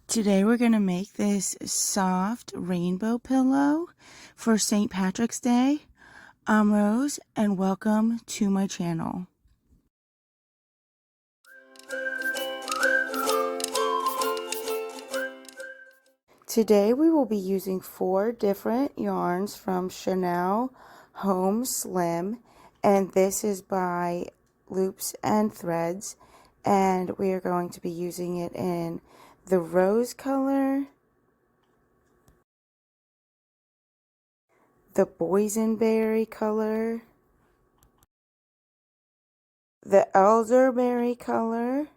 Today we're going to make this soft rainbow pillow for St. Patrick's Day. I'm Rose and welcome to my channel. Today we will be using 4 different yarns from Chenille Home Slim, and this is by Loops and Threads, and we are going to be using it in the rose color, the boysenberry color, the elderberry color,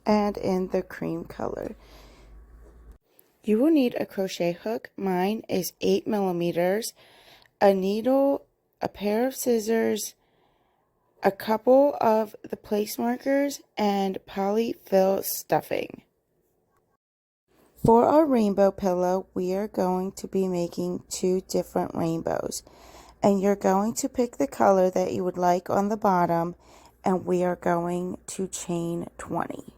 and in the cream color. You will need a crochet hook. Mine is 8 millimeters, a needle, a pair of scissors, a couple of the place markers, and Poly-fil Stuffing. For our rainbow pillow, we are going to be making 2 different rainbows. And you're going to pick the color that you would like on the bottom, and we are going to chain 20.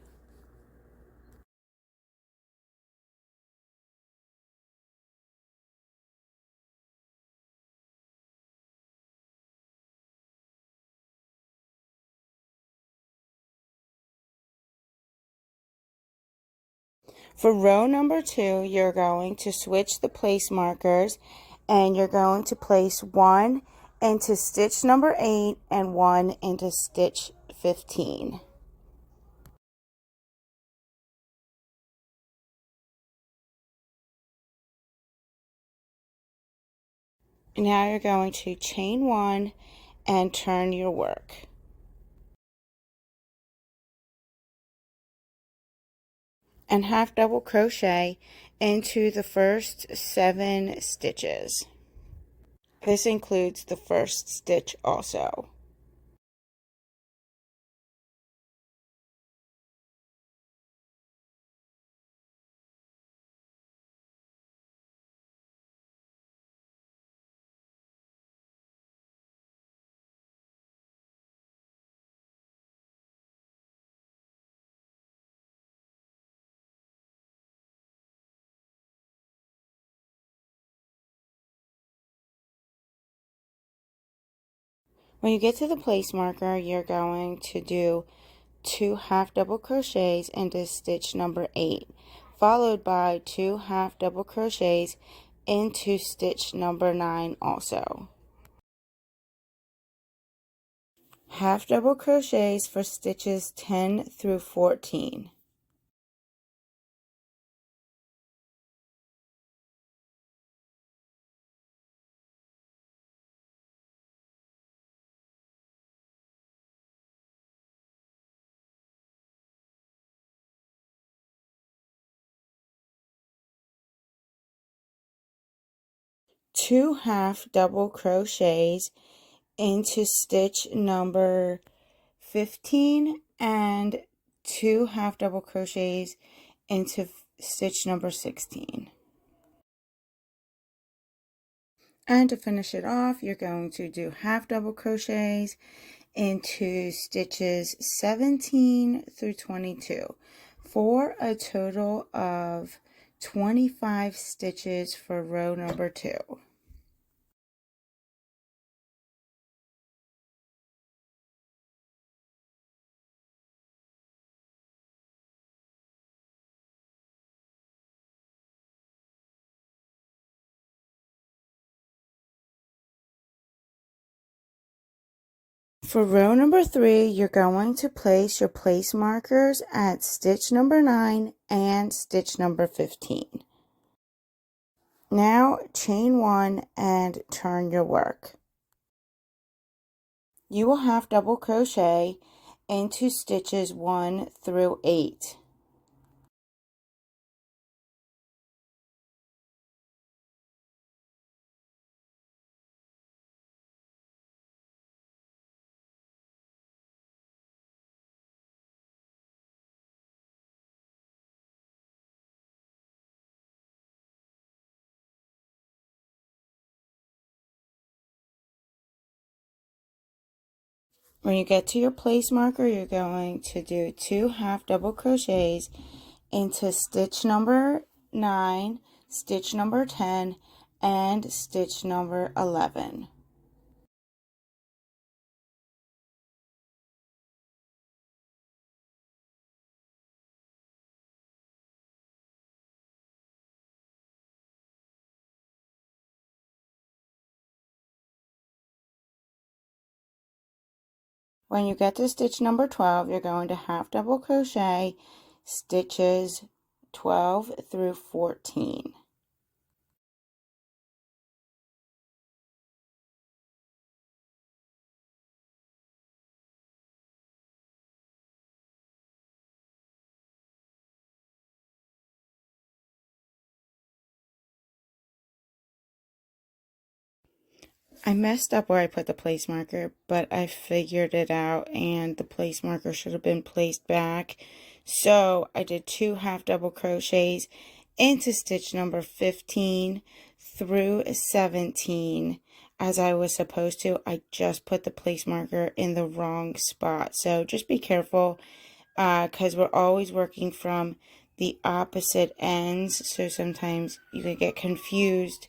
For row number 2, you're going to switch the place markers, and you're going to place 1 into stitch number 8 and 1 into stitch 15. Now you're going to chain 1 and turn your work. And half double crochet into the first 7 stitches. This includes the first stitch also. When you get to the place marker, you're going to do 2 half double crochets into stitch number 8, followed by 2 half double crochets into stitch number 9 also. Half double crochets for stitches 10 through 14. Two half double crochets into stitch number 15 and 2 half double crochets into stitch number 16. And to finish it off, you're going to do half double crochets into stitches 17 through 22 for a total of 25 stitches for row number 2. For row number 3, you're going to place your place markers at stitch number 9 and stitch number 15. Now chain 1 and turn your work. You will half double crochet into stitches 1 through 8. When you get to your place marker, you're going to do 2 half double crochets into stitch number 9, stitch number 10, and stitch number 11. When you get to stitch number 12, you're going to half double crochet stitches 12 through 14. I messed up where I put the place marker, but I figured it out, and the place marker should have been placed back. So I did 2 half double crochets into stitch number 15 through 17 as I was supposed to. I just put the place marker in the wrong spot. So just be careful, because we're always working from the opposite ends, so sometimes you can get confused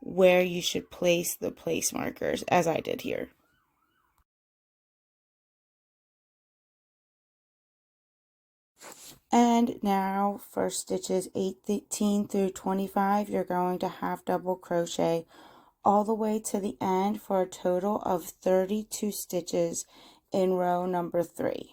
where you should place the place markers, as I did here. And now for stitches 18 through 25, you're going to half double crochet all the way to the end for a total of 32 stitches in row number 3.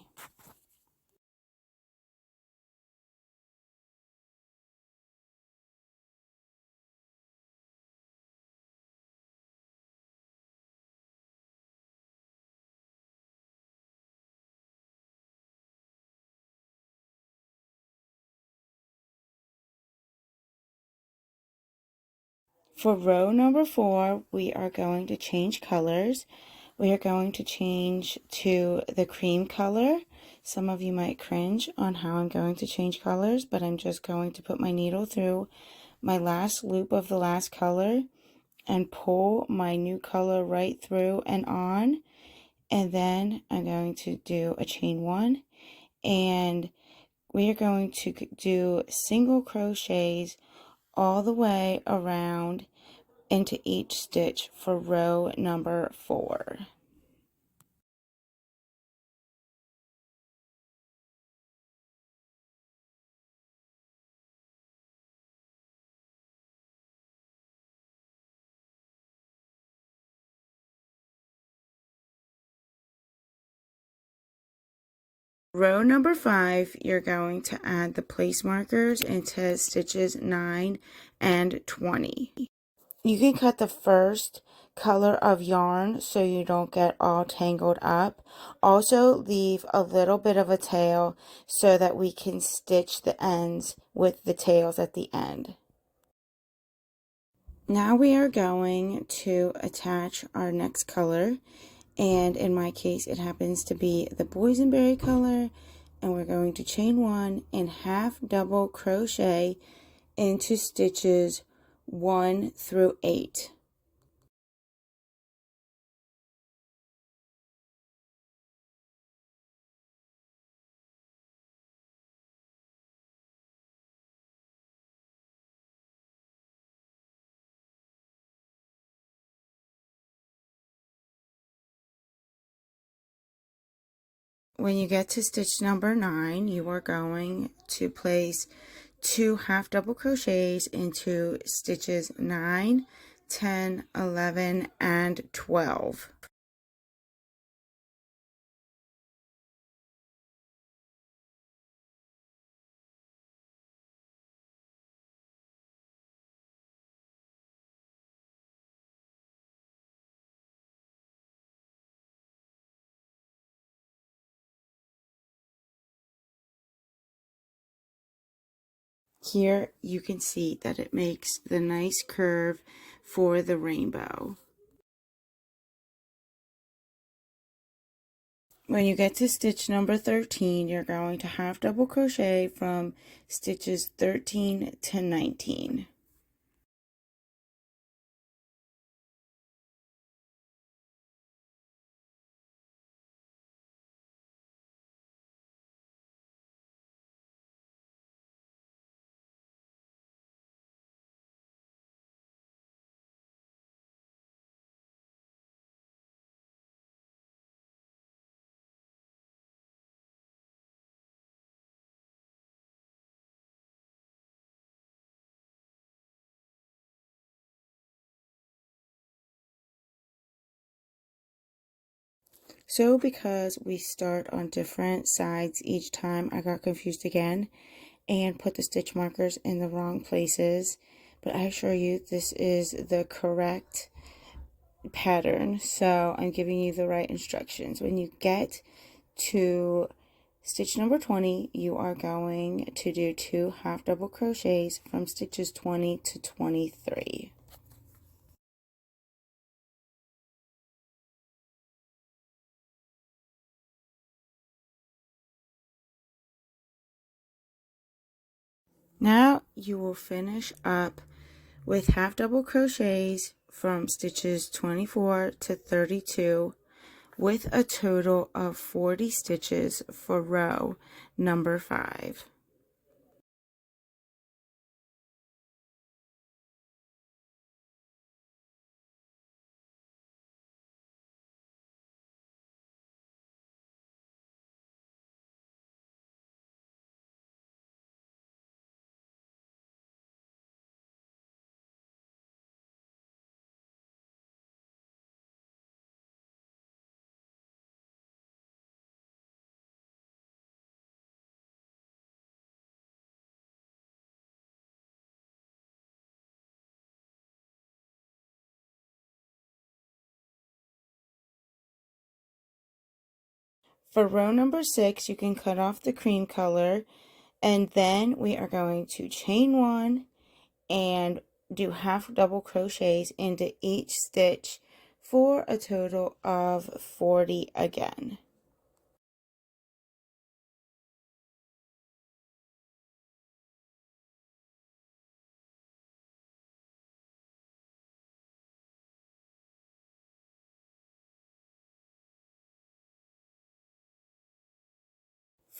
For row number 4, we are going to change colors. We are going to change to the cream color. Some of you might cringe on how I'm going to change colors, but I'm just going to put my needle through my last loop of the last color and pull my new color right through and on. And then I'm going to do a chain 1, and we are going to do single crochets all the way around into each stitch for row number 4. Row number 5, you're going to add the place markers into stitches 9 and 20. You can cut the first color of yarn so you don't get all tangled up. Also leave a little bit of a tail so that we can stitch the ends with the tails at the end. Now we are going to attach our next color, and in my case it happens to be the Boysenberry color, and we're going to chain 1 and half double crochet into stitches 1 through 8. When you get to stitch number 9, you are going to place 2 half double crochets into stitches 9, 10, 11, and 12. Here you can see that it makes the nice curve for the rainbow. When you get to stitch number 13, you're going to half double crochet from stitches 13 to 19. So because we start on different sides each time, I got confused again and put the stitch markers in the wrong places. But I assure you this is the correct pattern, so I'm giving you the right instructions. When you get to stitch number 20, you are going to do 2 half double crochets from stitches 20 to 23. Now you will finish up with half double crochets from stitches 24 to 32 with a total of 40 stitches for row number 5. For row number 6, you can cut off the cream color, and then we are going to chain 1 and do half double crochets into each stitch for a total of 40 again.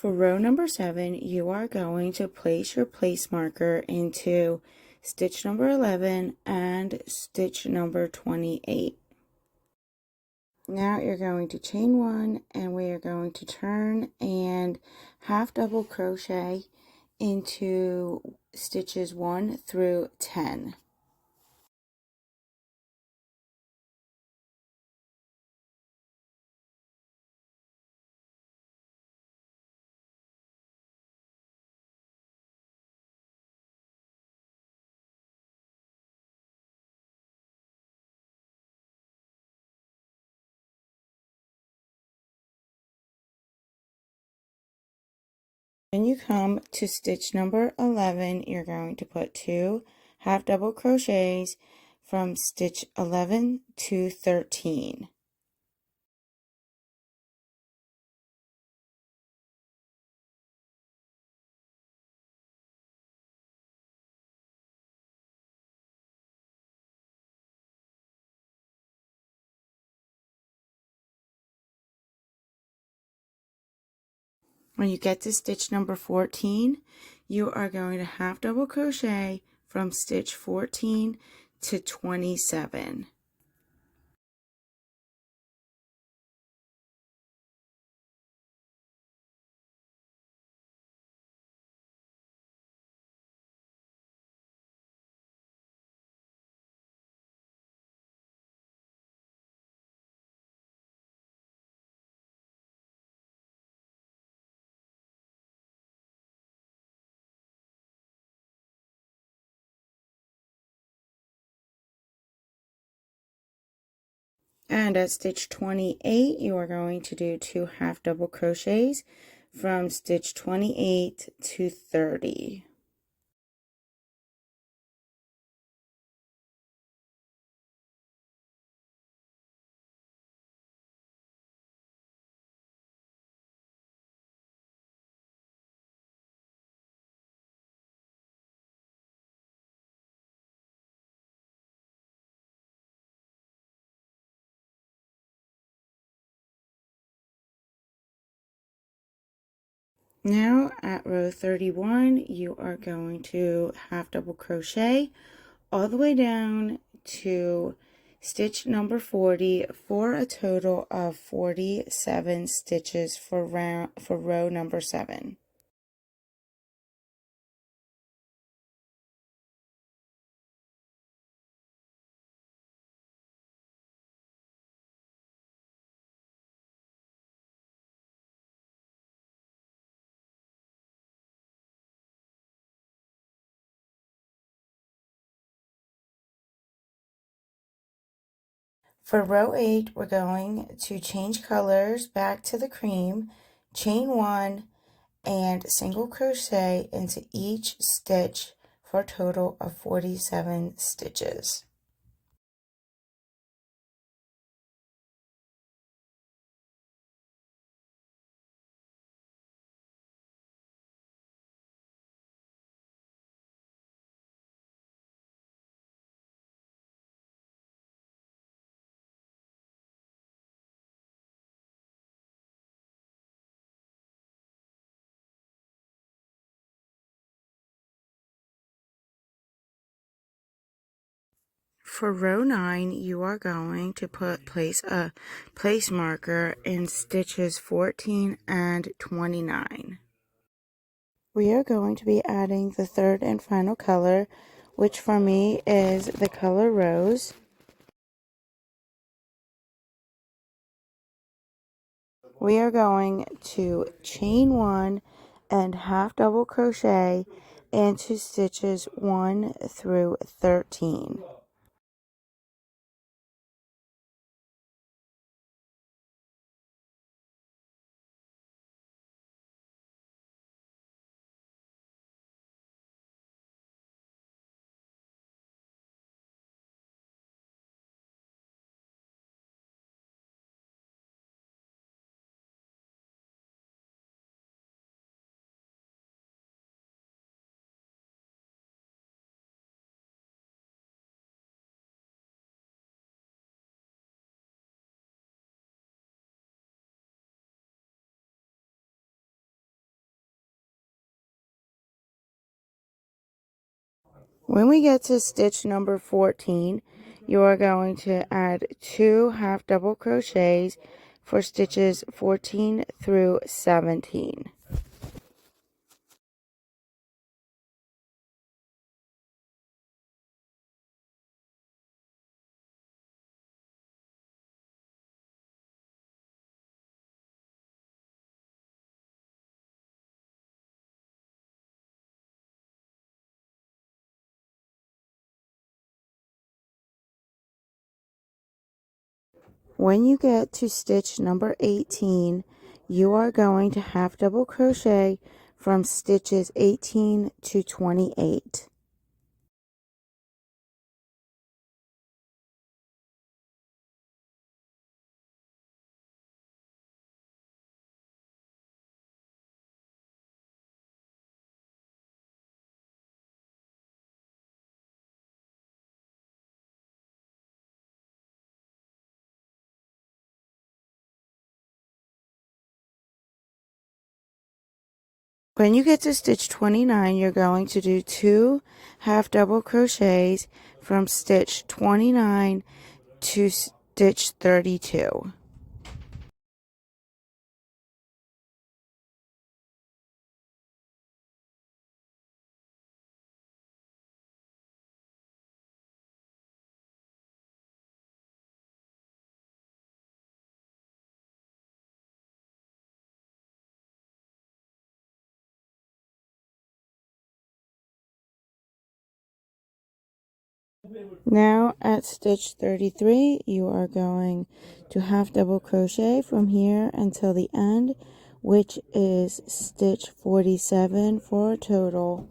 For row number 7, you are going to place your place marker into stitch number 11 and stitch number 28. Now you're going to chain 1 and we are going to turn and half double crochet into stitches 1 through 10. When you come to stitch number 11, you're going to put 2 half double crochets from stitch 11 to 13. When you get to stitch number 14, you are going to half double crochet from stitch 14 to 27. And at stitch 28, you are going to do 2 half double crochets from stitch 28 to 30. Now at row 31, you are going to half double crochet all the way down to stitch number 40 for a total of 47 stitches for row number 7. For row 8, we're going to change colors back to the cream, chain 1, and single crochet into each stitch for a total of 47 stitches. For row 9, you are going to place a place marker in stitches 14 and 29. We are going to be adding the third and final color, which for me is the color rose. We are going to chain 1 and half double crochet into stitches 1 through 13. When we get to stitch number 14, you are going to add 2 half double crochets for stitches 14 through 17. When you get to stitch number 18, you are going to half double crochet from stitches 18 to 28. When you get to stitch 29, you're going to do 2 half double crochets from stitch 29 to stitch 32. Now at stitch 33, you are going to half double crochet from here until the end, which is stitch 47 for a total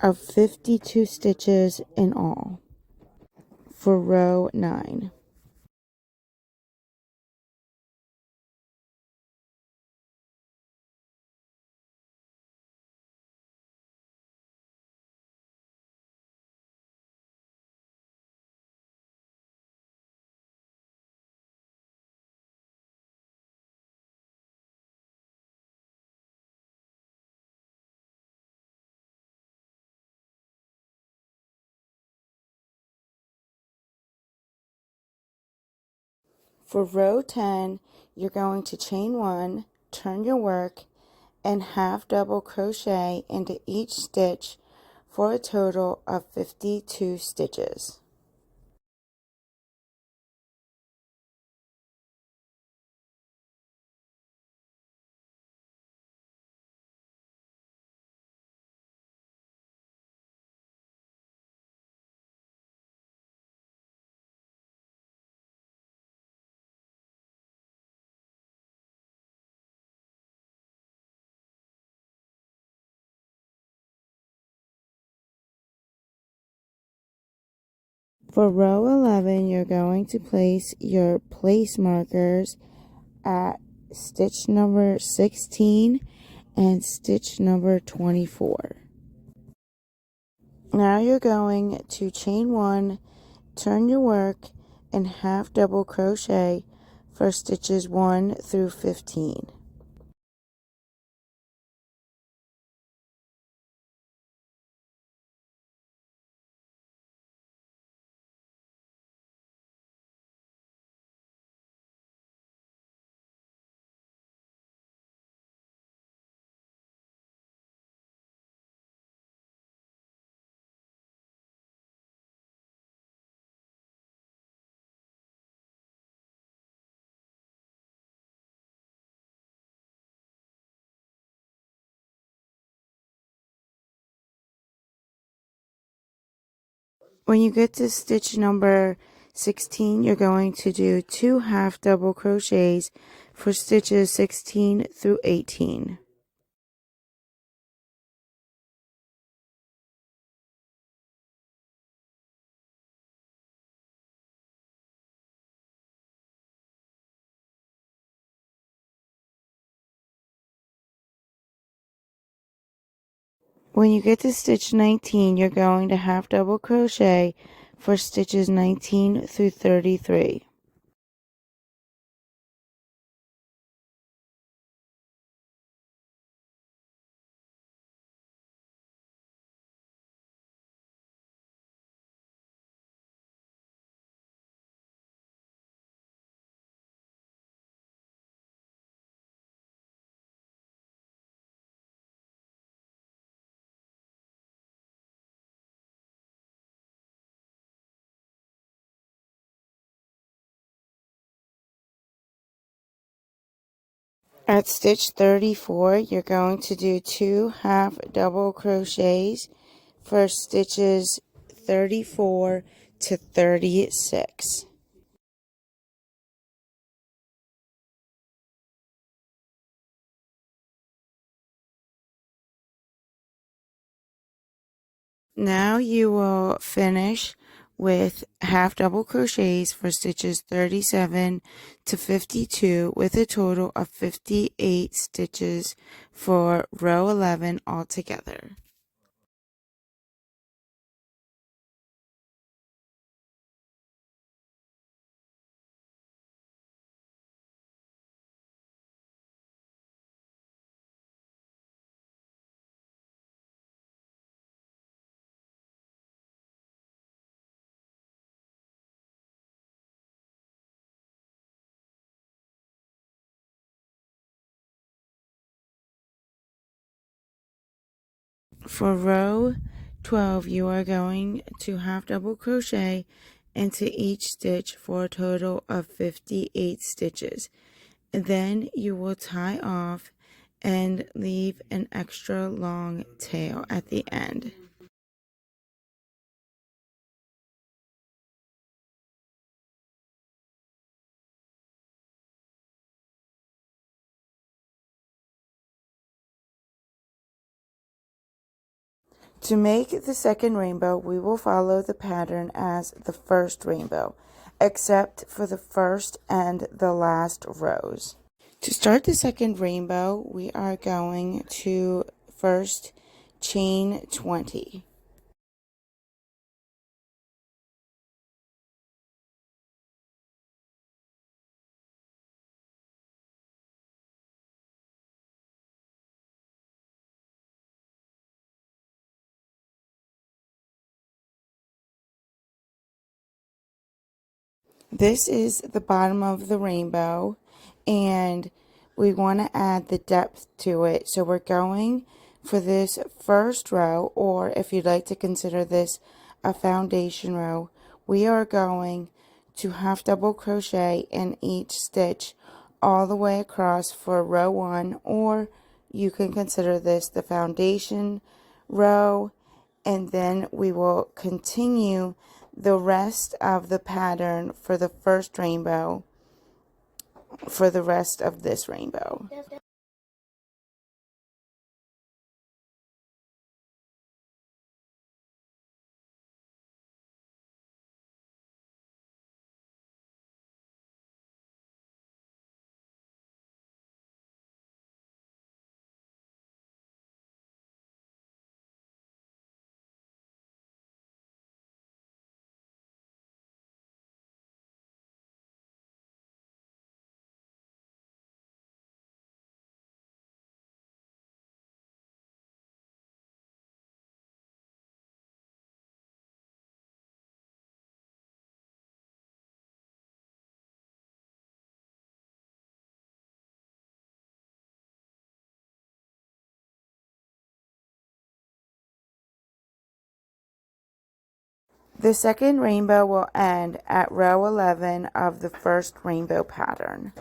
of 52 stitches in all for row 9. For row 10, you're going to chain 1, turn your work, and half double crochet into each stitch for a total of 52 stitches. For row 11, you're going to place your place markers at stitch number 16 and stitch number 24. Now you're going to chain 1, turn your work, and half double crochet for stitches 1 through 15. When you get to stitch number 16, you're going to do 2 half double crochets for stitches 16 through 18. When you get to stitch 19, you're going to half double crochet for stitches 19 through 33. At stitch 34, you're going to do 2 half double crochets for stitches 34 to 36. Now you will finish with half double crochets for stitches 37 to 52 with a total of 58 stitches for row 11 altogether. For row 12, you are going to half double crochet into each stitch for a total of 58 stitches. And then you will tie off and leave an extra long tail at the end. To make the second rainbow, we will follow the pattern as the first rainbow, except for the first and the last rows. To start the second rainbow, we are going to first chain 20. This is the bottom of the rainbow, and we want to add the depth to it. So we're going for this first row, or if you'd like to consider this a foundation row, we are going to half double crochet in each stitch all the way across for row 1, or you can consider this the foundation row, and then we will continue the rest of the pattern for the first rainbow for the rest of this rainbow. The second rainbow will end at row 11 of the first rainbow pattern.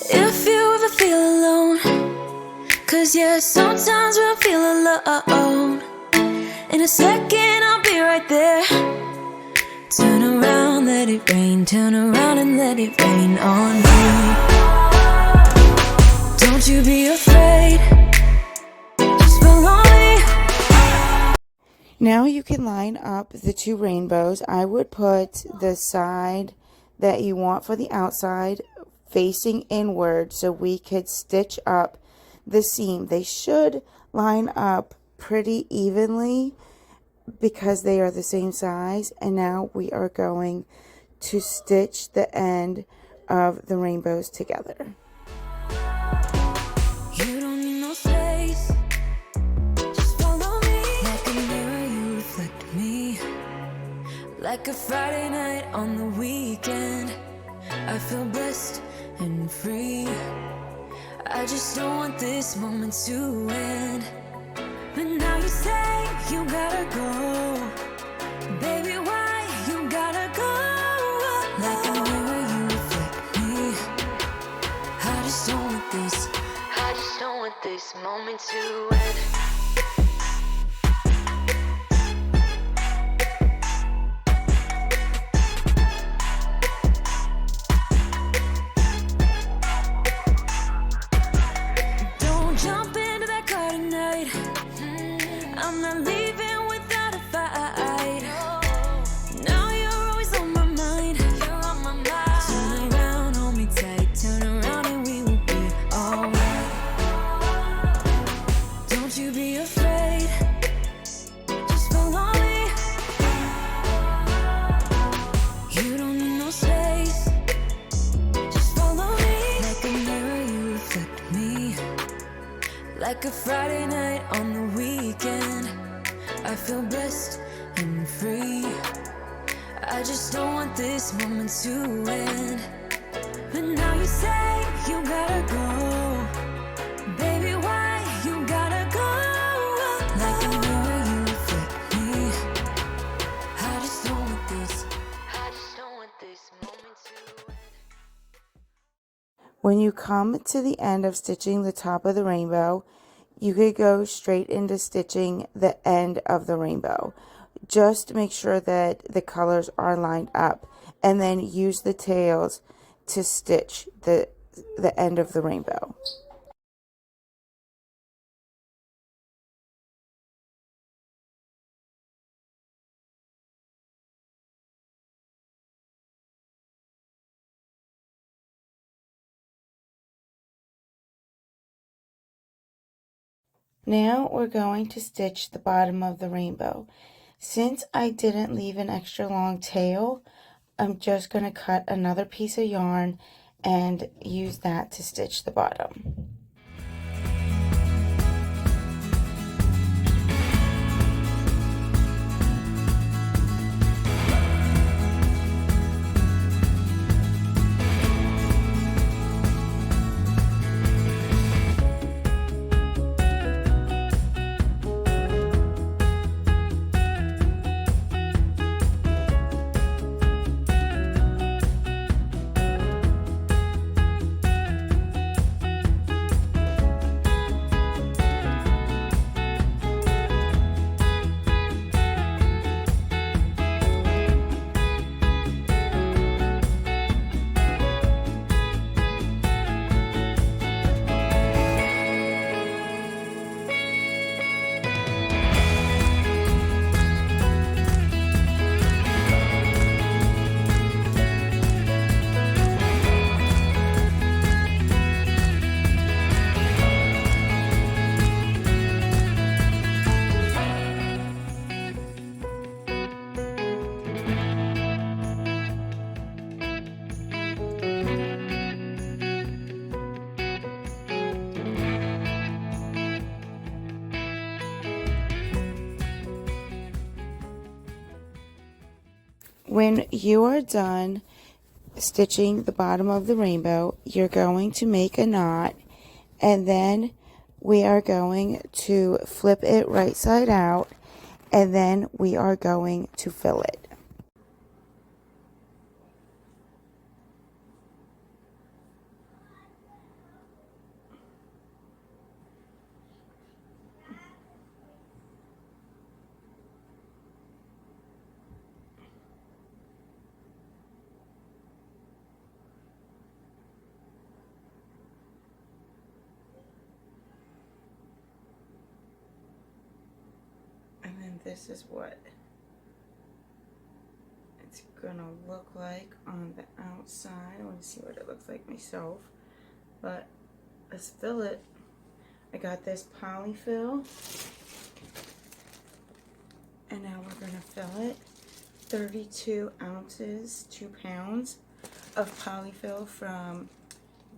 If you ever feel alone, 'cause yeah, sometimes we'll feel alone. In a second I'll be right there. Turn around, let it rain. Turn around and let it rain on me. Don't you be afraid. Just follow me. Now you can line up the two rainbows. I would put the side that you want for the outside facing inward so we could stitch up the seam. They should line up pretty evenly because they are the same size. And now we are going to stitch the end of the rainbows together. You don't need no space. Just follow me. Like a mirror, you reflect me. Like a Friday night on the weekend, I feel blessed and free. I just don't want this moment to end. But now you say you gotta go. Baby, why you gotta go? Like a mirror, you reflect me. I just don't want this. I just don't want this moment to end. Don't jump into that car tonight. I'm not leaving without a fight. Now you're always on my mind. You're on my mind. Turn around, hold me tight. Turn around and we will be alright. Don't you be afraid. Just follow me. You don't need no space. Just follow me. Like a mirror, you reflect me. Like a Friday night on the weekend, I feel blessed and free. I just don't want this moment to end. But now you say you gotta go. Baby, why you gotta go? Like a mirror, you reflect me. I just don't want this. I just don't want this moment to end. When you come to the end of stitching the top of the rainbow, you could go straight into stitching the end of the rainbow. Just make sure that the colors are lined up, and then use the tails to stitch the end of the rainbow. Now we're going to stitch the bottom of the rainbow. Since I didn't leave an extra long tail, I'm just going to cut another piece of yarn and use that to stitch the bottom. When you are done stitching the bottom of the rainbow, you're going to make a knot And then we are going to flip it right side out, and then we are going to fill it. And then this is what it's gonna look like on the outside. I want to see what it looks like myself, but let's fill it. I got this Poly-fil, and now we're gonna fill it. 32 ounces, 2 pounds of Poly-fil from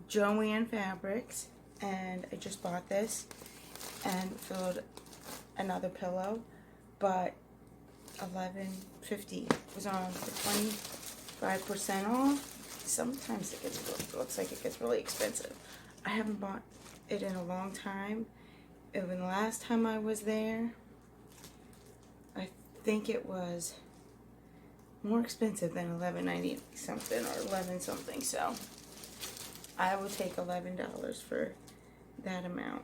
Joanne Fabrics, and I just bought this and filled another pillow, but $11.50 was on the 25% off. Sometimes it looks like it gets really expensive. I haven't bought it in a long time. Even the last time I was there, I think it was more expensive than $11.90 something or 11 something. So I will take $11 for that amount.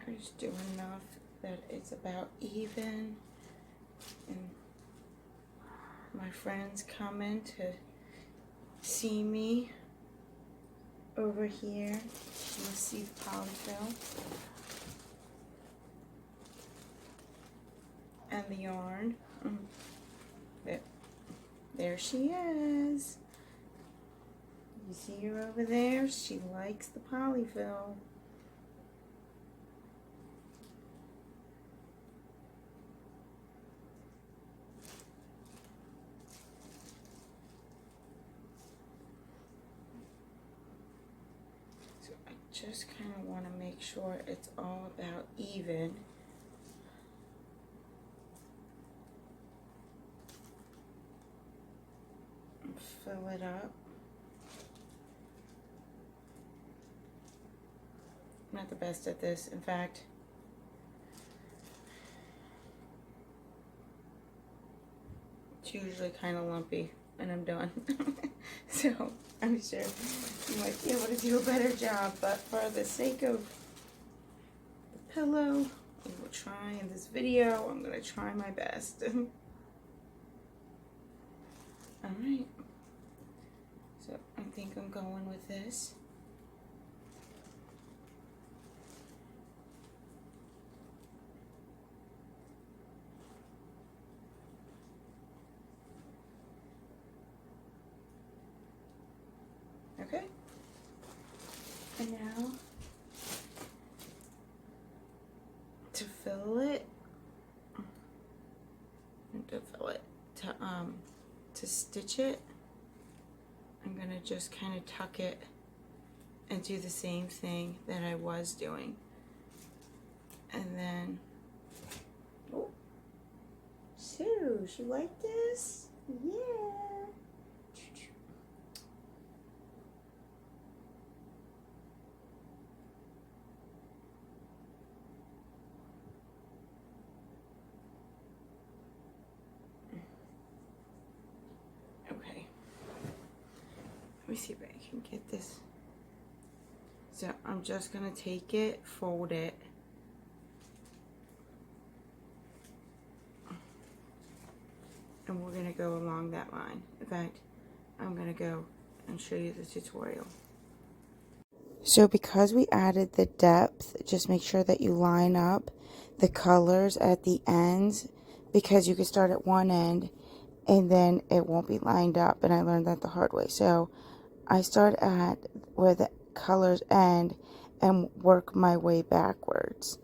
I just do enough that it's about even, and my friends come in to see me over here. You must see the Poly-fil and the yarn. There she is. You see her over there? She likes the Poly-fil. So I just kind of want to make sure it's all about even. And fill it up. I'm not the best at this. In fact, it's usually kind of lumpy and I'm done. So I'm sure you might be able to do a better job, but for the sake of the pillow, we will try in this video. I'm going to try my best. Alright, so I think I'm going with this. Okay, and now to fill it, to stitch it, I'm gonna just kind of tuck it and do the same thing that I was doing, and then, oh, so she like this? Yeah. Let me see if I can get this. So I'm just going to take it, fold it, and we're going to go along that line. In fact, I'm going to go and show you the tutorial. So because we added the depth, just make sure that you line up the colors at the ends, because you can start at one end and then it won't be lined up, and I learned that the hard way. So I start at where the colors end and work my way backwards.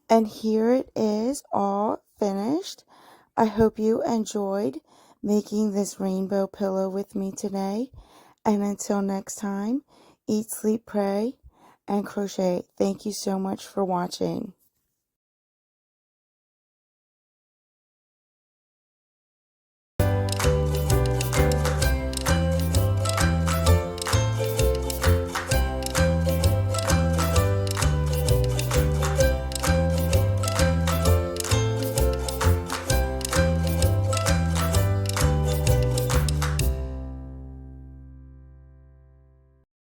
And here it is, all finished. I hope you enjoyed making this rainbow pillow with me today. And until next time, eat, sleep, pray, and crochet. Thank you so much for watching.